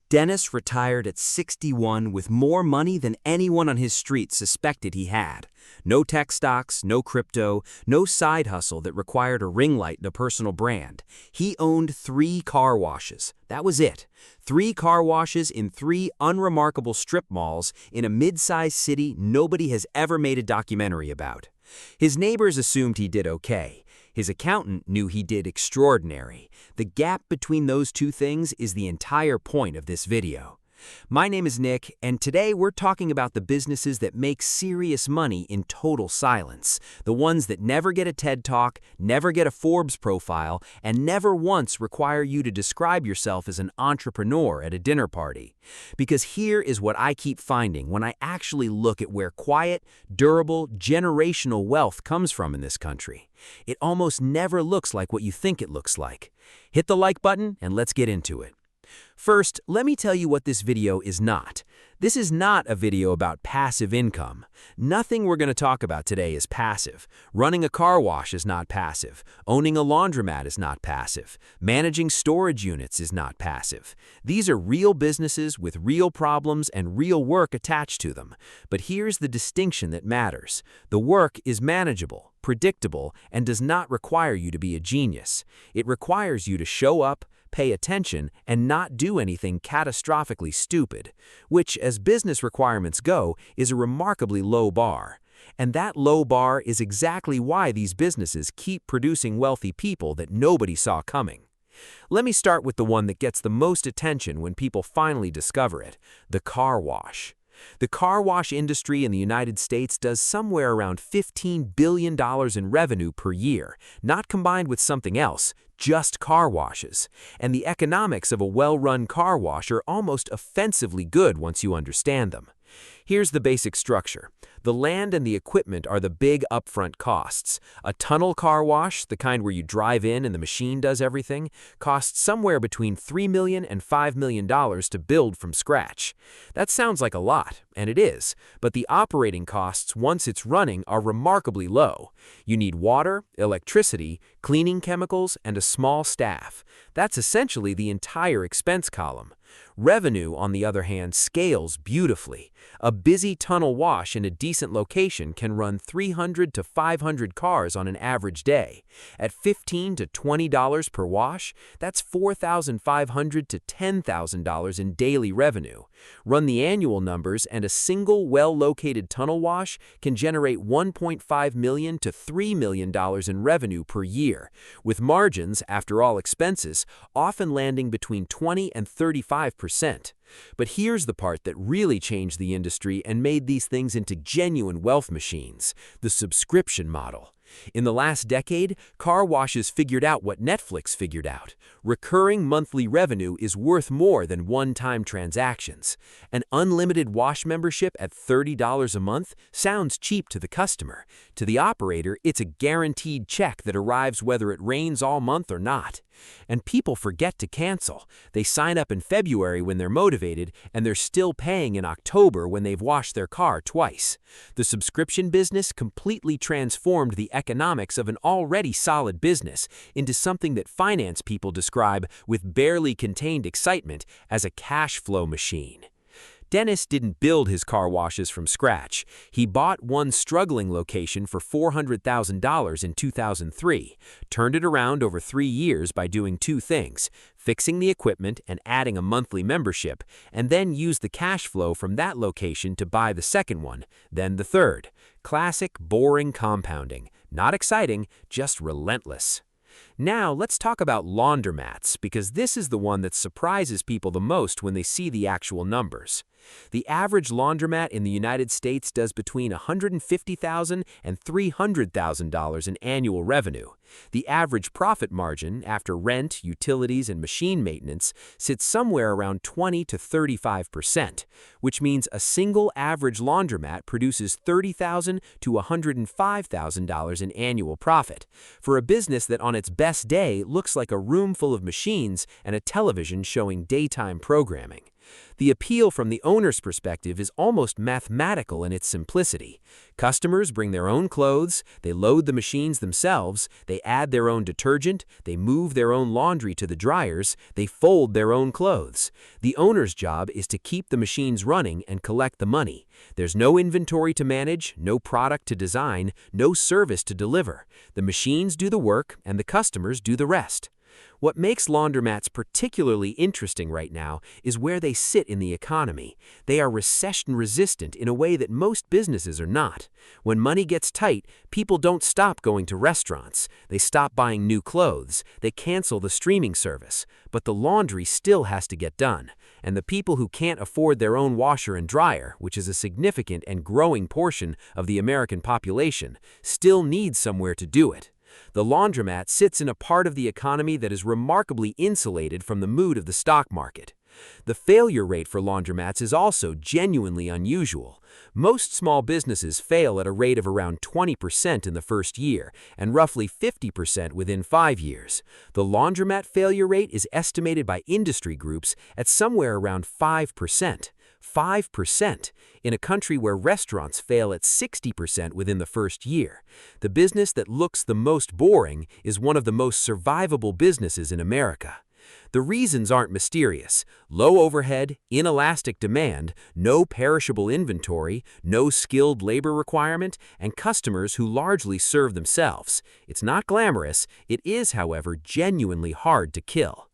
Dennis retired at 61 with more money than anyone on his street suspected he had. No tech stocks, no crypto, no side hustle that required a ring light and a personal brand. He owned 3 car washes. That was it. 3 car washes in 3 unremarkable strip malls in a mid-sized city nobody has ever made a documentary about. His neighbors assumed he did okay. His accountant knew he did extraordinary. The gap between those two things is the entire point of this video. My name is Nick, and today we're talking about the businesses that make serious money in total silence. The ones that never get a TED Talk, never get a Forbes profile, and never once require you to describe yourself as an entrepreneur at a dinner party. Because here is what I keep finding when I actually look at where quiet, durable, generational wealth comes from in this country. It almost never looks like what you think it looks like. Hit the like button and let's get into it. First, let me tell you what this video is not. This is not a video about passive income. Nothing we're going to talk about today is passive. Running a car wash is not passive. Owning a laundromat is not passive. Managing storage units is not passive. These are real businesses with real problems and real work attached to them. But here's the distinction that matters. The work is manageable, predictable, and does not require you to be a genius. It requires you to show up, pay attention, and not do anything catastrophically stupid, which, as business requirements go, is a remarkably low bar. And that low bar is exactly why these businesses keep producing wealthy people that nobody saw coming. Let me start with the one that gets the most attention when people finally discover it: the car wash. The car wash industry in the United States does somewhere around $15 billion in revenue per year, not combined with something else, just car washes. And the economics of a well-run car wash are almost offensively good once you understand them. Here's the basic structure. The land and the equipment are the big upfront costs. A tunnel car wash, the kind where you drive in and the machine does everything, costs somewhere between $3 million and $5 million to build from scratch. That sounds like a lot, and it is, but the operating costs once it's running are remarkably low. You need water, electricity, cleaning chemicals, and a small staff. That's essentially the entire expense column. Revenue, on the other hand, scales beautifully. A busy tunnel wash in a decent location can run 300 to 500 cars on an average day. At $15 to $20 per wash, that's $4,500 to $10,000 in daily revenue. Run the annual numbers, and a single well-located tunnel wash can generate $1.5 million to $3 million in revenue per year, with margins, after all expenses, often landing between 20 and 35%. But here's the part that really changed the industry and made these things into genuine wealth machines: the subscription model. In the last decade, car washes figured out what Netflix figured out. Recurring monthly revenue is worth more than one-time transactions. An unlimited wash membership at $30 a month sounds cheap to the customer. To the operator, it's a guaranteed check that arrives whether it rains all month or not. And people forget to cancel. They sign up in February when they're motivated, and they're still paying in October when they've washed their car twice. The subscription business completely transformed the economics of an already solid business into something that finance people describe with barely contained excitement as a cash flow machine. Dennis didn't build his car washes from scratch. He bought one struggling location for $400,000 in 2003, turned it around over 3 years by doing 2 things: fixing the equipment and adding a monthly membership, and then used the cash flow from that location to buy the second one, then the third. Classic, boring compounding. Not exciting, just relentless. Now, let's talk about laundromats, because this is the one that surprises people the most when they see the actual numbers. The average laundromat in the United States does between $150,000 and $300,000 in annual revenue. The average profit margin, after rent, utilities, and machine maintenance, sits somewhere around 20 to 35%, which means a single average laundromat produces $30,000 to $105,000 in annual profit, for a business that on its best day looks like a room full of machines and a television showing daytime programming. The appeal from the owner's perspective is almost mathematical in its simplicity. Customers bring their own clothes, they load the machines themselves, they add their own detergent, they move their own laundry to the dryers, they fold their own clothes. The owner's job is to keep the machines running and collect the money. There's no inventory to manage, no product to design, no service to deliver. The machines do the work and the customers do the rest. What makes laundromats particularly interesting right now is where they sit in the economy. They are recession-resistant in a way that most businesses are not. When money gets tight, people don't stop going to restaurants. They stop buying new clothes. They cancel the streaming service. But the laundry still has to get done. And the people who can't afford their own washer and dryer, which is a significant and growing portion of the American population, still need somewhere to do it. The laundromat sits in a part of the economy that is remarkably insulated from the mood of the stock market. The failure rate for laundromats is also genuinely unusual. Most small businesses fail at a rate of around 20% in the first year and roughly 50% within 5 years. The laundromat failure rate is estimated by industry groups at somewhere around 5%. 5% in a country where restaurants fail at 60% within the first year. The business that looks the most boring is one of the most survivable businesses in America. The reasons aren't mysterious. Low overhead, inelastic demand, no perishable inventory, no skilled labor requirement, and customers who largely serve themselves. It's not glamorous. It is, however, genuinely hard to kill.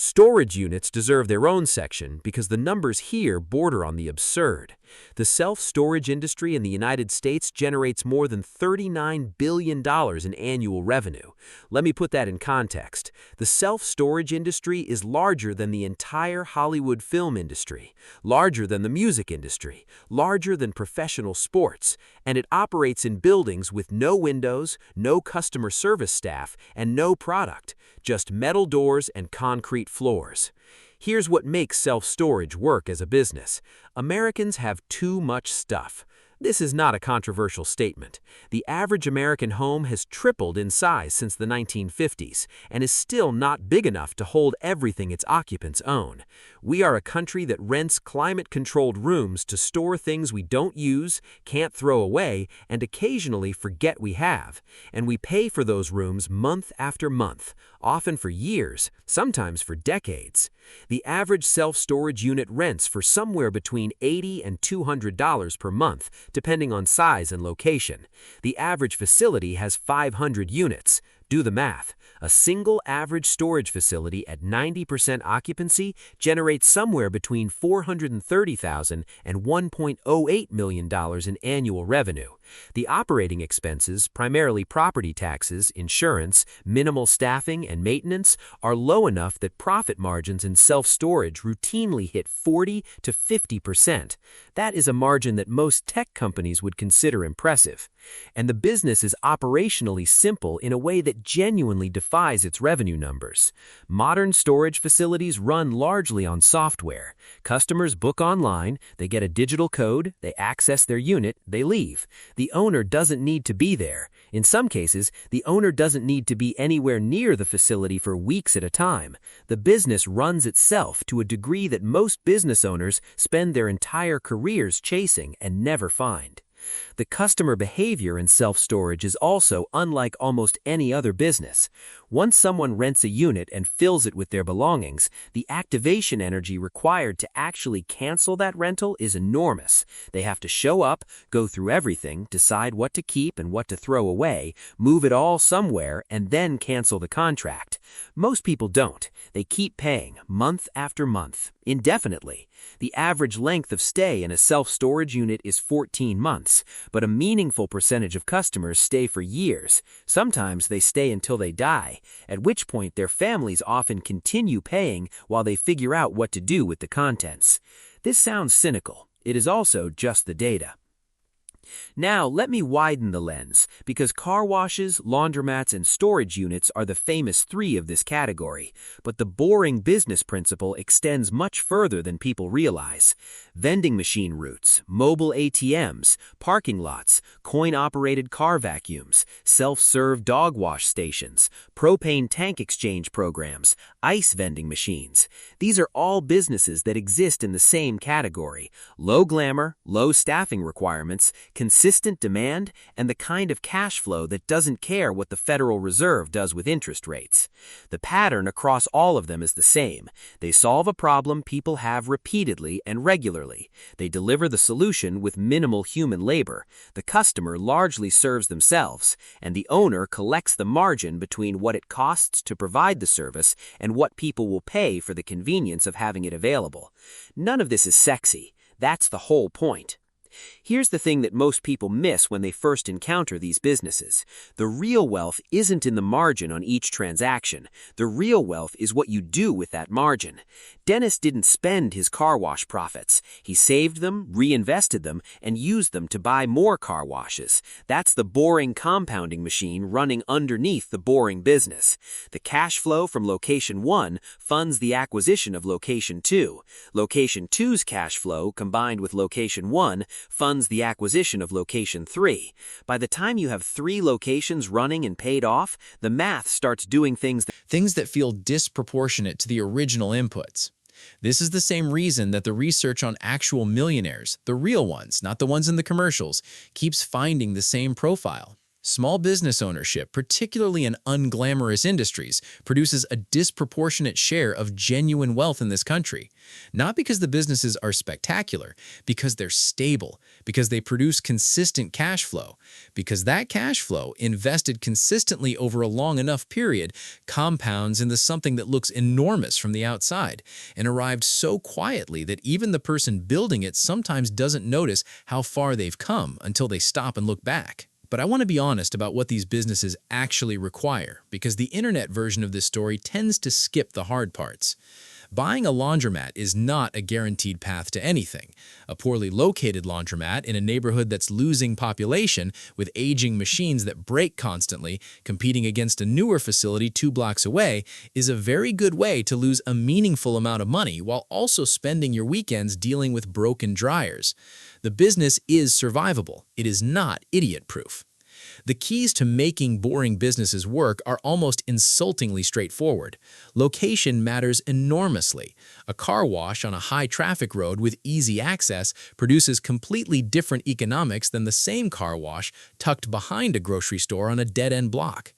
Storage units deserve their own section because the numbers here border on the absurd. The self-storage industry in the United States generates more than $39 billion in annual revenue. Let me put that in context. The self-storage industry is larger than the entire Hollywood film industry, larger than the music industry, larger than professional sports, and it operates in buildings with no windows, no customer service staff, and no product, just metal doors and concrete floors. Here's what makes self-storage work as a business. Americans have too much stuff. This is not a controversial statement. The average American home has tripled in size since the 1950s and is still not big enough to hold everything its occupants own. We are a country that rents climate-controlled rooms to store things we don't use, can't throw away, and occasionally forget we have. And we pay for those rooms month after month, often for years, sometimes for decades. The average self-storage unit rents for somewhere between $80 and $200 per month, depending on size and location. The average facility has 500 units. Do the math. A single average storage facility at 90% occupancy generates somewhere between $430,000 and $1.08 million in annual revenue. The operating expenses, primarily property taxes, insurance, minimal staffing, and maintenance, are low enough that profit margins in self-storage routinely hit 40 to 50%. That is a margin that most tech companies would consider impressive. And the business is operationally simple in a way that genuinely defies its revenue numbers. Modern storage facilities run largely on software. Customers book online, they get a digital code, they access their unit, they leave. The owner doesn't need to be there. In some cases, the owner doesn't need to be anywhere near the facility for weeks at a time. The business runs itself to a degree that most business owners spend their entire careers chasing and never find. The customer behavior in self-storage is also unlike almost any other business. Once someone rents a unit and fills it with their belongings, the activation energy required to actually cancel that rental is enormous. They have to show up, go through everything, decide what to keep and what to throw away, move it all somewhere, and then cancel the contract. Most people don't. They keep paying, month after month, indefinitely. The average length of stay in a self-storage unit is 14 months, but a meaningful percentage of customers stay for years. Sometimes they stay until they die, at which point their families often continue paying while they figure out what to do with the contents. This sounds cynical. It is also just the data. Now, let me widen the lens, because car washes, laundromats, and storage units are the famous three of this category. But the boring business principle extends much further than people realize. Vending machine routes, mobile ATMs, parking lots, coin-operated car vacuums, self-serve dog wash stations, propane tank exchange programs, ice vending machines. These are all businesses that exist in the same category. Low glamour, low staffing requirements, consistent demand, and the kind of cash flow that doesn't care what the Federal Reserve does with interest rates. The pattern across all of them is the same. They solve a problem people have repeatedly and regularly. They deliver the solution with minimal human labor. The customer largely serves themselves, and the owner collects the margin between what it costs to provide the service and what people will pay for the convenience of having it available. None of this is sexy. That's the whole point. Here's the thing that most people miss when they first encounter these businesses. The real wealth isn't in the margin on each transaction. The real wealth is what you do with that margin. Dennis didn't spend his car wash profits. He saved them, reinvested them, and used them to buy more car washes. That's the boring compounding machine running underneath the boring business. The cash flow from location 1 funds the acquisition of location 2. Location 2's cash flow, combined with location 1, funds the acquisition of location 3. By the time you have 3 locations running and paid off, the math starts doing things that feel disproportionate to the original inputs. This is the same reason that the research on actual millionaires, the real ones, not the ones in the commercials, keeps finding the same profile. Small business ownership, particularly in unglamorous industries, produces a disproportionate share of genuine wealth in this country. Not because the businesses are spectacular, because they're stable, because they produce consistent cash flow, because that cash flow, invested consistently over a long enough period, compounds into something that looks enormous from the outside and arrived so quietly that even the person building it sometimes doesn't notice how far they've come until they stop and look back. But I want to be honest about what these businesses actually require, because the internet version of this story tends to skip the hard parts. Buying a laundromat is not a guaranteed path to anything. A poorly located laundromat in a neighborhood that's losing population, with aging machines that break constantly, competing against a newer facility 2 blocks away, is a very good way to lose a meaningful amount of money while also spending your weekends dealing with broken dryers. The business is survivable. It is not idiot-proof. The keys to making boring businesses work are almost insultingly straightforward. Location matters enormously. A car wash on a high-traffic road with easy access produces completely different economics than the same car wash tucked behind a grocery store on a dead-end block.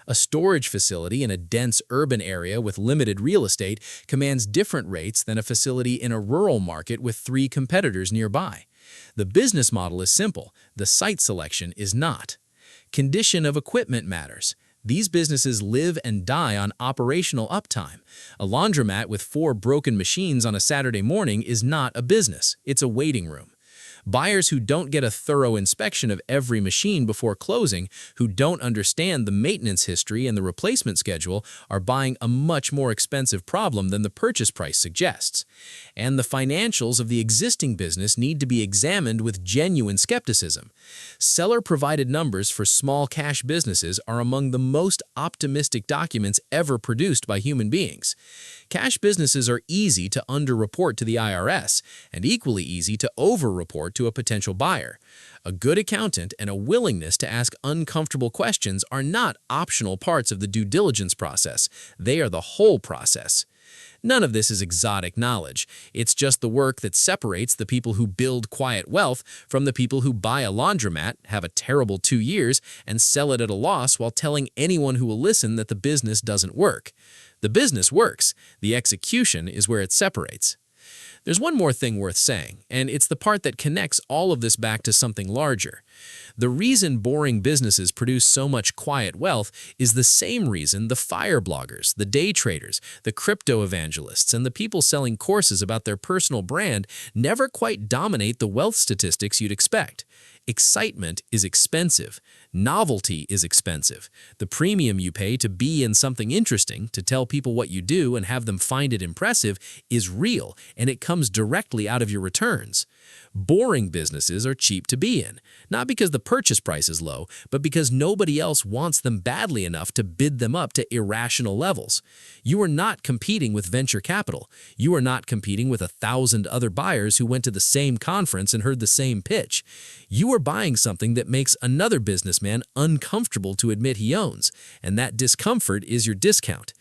A storage facility in a dense urban area with limited real estate commands different rates than a facility in a rural market with 3 competitors nearby. The business model is simple. The site selection is not. Condition of equipment matters. These businesses live and die on operational uptime. A laundromat with 4 broken machines on a Saturday morning is not a business. It's a waiting room. Buyers who don't get a thorough inspection of every machine before closing, who don't understand the maintenance history and the replacement schedule, are buying a much more expensive problem than the purchase price suggests. And the financials of the existing business need to be examined with genuine skepticism. Seller-provided numbers for small cash businesses are among the most optimistic documents ever produced by human beings. Cash businesses are easy to underreport to the IRS and equally easy to overreport to a potential buyer. A good accountant and a willingness to ask uncomfortable questions are not optional parts of the due diligence process. They are the whole process. None of this is exotic knowledge. It's just the work that separates the people who build quiet wealth from the people who buy a laundromat, have a terrible 2 years, and sell it at a loss while telling anyone who will listen that the business doesn't work. The business works. The execution is where it separates. There's one more thing worth saying, and it's the part that connects all of this back to something larger. The reason boring businesses produce so much quiet wealth is the same reason the fire bloggers, the day traders, the crypto evangelists, and the people selling courses about their personal brand never quite dominate the wealth statistics you'd expect. Excitement is expensive. Novelty is expensive. The premium you pay to be in something interesting, to tell people what you do and have them find it impressive, is real, and it comes directly out of your returns. Boring businesses are cheap to be in, not because the purchase price is low, but because nobody else wants them badly enough to bid them up to irrational levels. You are not competing with venture capital. You are not competing with 1,000 other buyers who went to the same conference and heard the same pitch. You are buying something that makes another businessman uncomfortable to admit he owns, and that discomfort is your discount.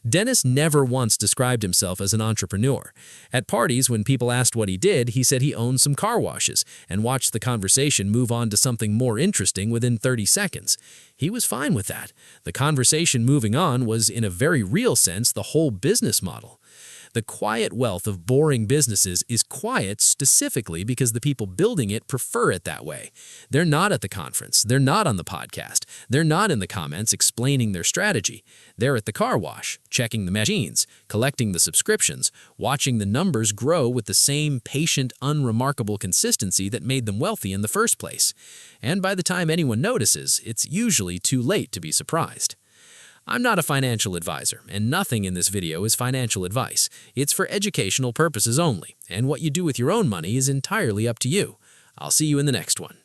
Dennis never once described himself as an entrepreneur. At parties, when people asked what he did, he said he owned some car washes and watched the conversation move on to something more interesting within 30 seconds. He was fine with that. The conversation moving on was, in a very real sense, the whole business model. The quiet wealth of boring businesses is quiet specifically because the people building it prefer it that way. They're not at the conference. They're not on the podcast. They're not in the comments explaining their strategy. They're at the car wash, checking the machines, collecting the subscriptions, watching the numbers grow with the same patient, unremarkable consistency that made them wealthy in the first place. And by the time anyone notices, it's usually too late to be surprised. I'm not a financial advisor, and nothing in this video is financial advice. It's for educational purposes only, and what you do with your own money is entirely up to you. I'll see you in the next one.